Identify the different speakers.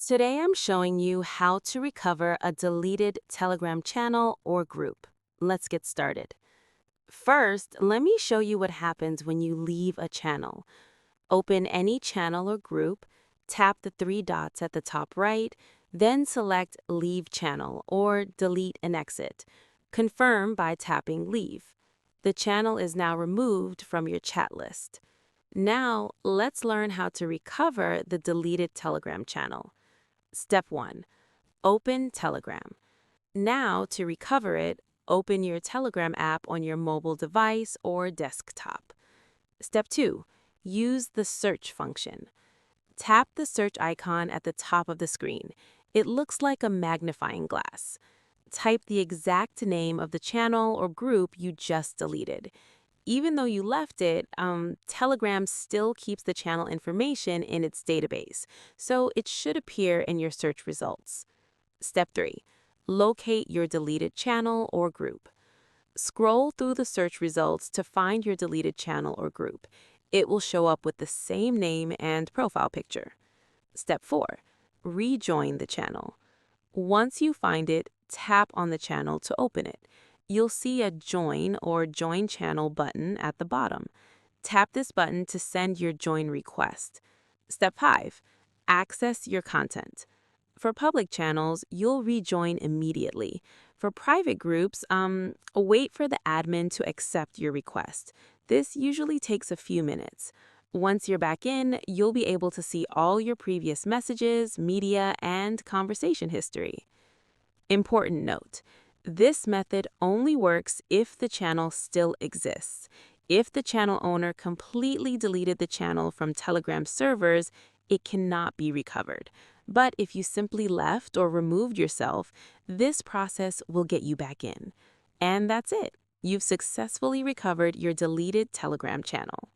Speaker 1: Today I'm showing you how to recover a deleted Telegram channel or group. Let's get started. First, let me show you what happens when you leave a channel. Open any channel or group, tap the three dots at the top right, then select Leave Channel or Delete and Exit. Confirm by tapping Leave. The channel is now removed from your chat list. Now, let's learn how to recover the deleted Telegram channel. Step 1. Open Telegram. Now, to recover it, open your Telegram app on your mobile device or desktop. Step 2. Use the search function. Tap the search icon at the top of the screen. It looks like a magnifying glass. Type the exact name of the channel or group you just deleted. Even though you left it, Telegram still keeps the channel information in its database, so it should appear in your search results. Step 3. Locate your deleted channel or group. Scroll through the search results to find your deleted channel or group. It will show up with the same name and profile picture. Step 4. Rejoin the channel. Once you find it, tap on the channel to open it. You'll see a Join or Join Channel button at the bottom. Tap this button to send your join request. Step 5. Access your content. For public channels, you'll rejoin immediately. For private groups, wait for the admin to accept your request. This usually takes a few minutes. Once you're back in, you'll be able to see all your previous messages, media, and conversation history. Important note: this method only works if the channel still exists. If the channel owner completely deleted the channel from Telegram servers, it cannot be recovered. But if you simply left or removed yourself, this process will get you back in. And that's it. You've successfully recovered your deleted Telegram channel.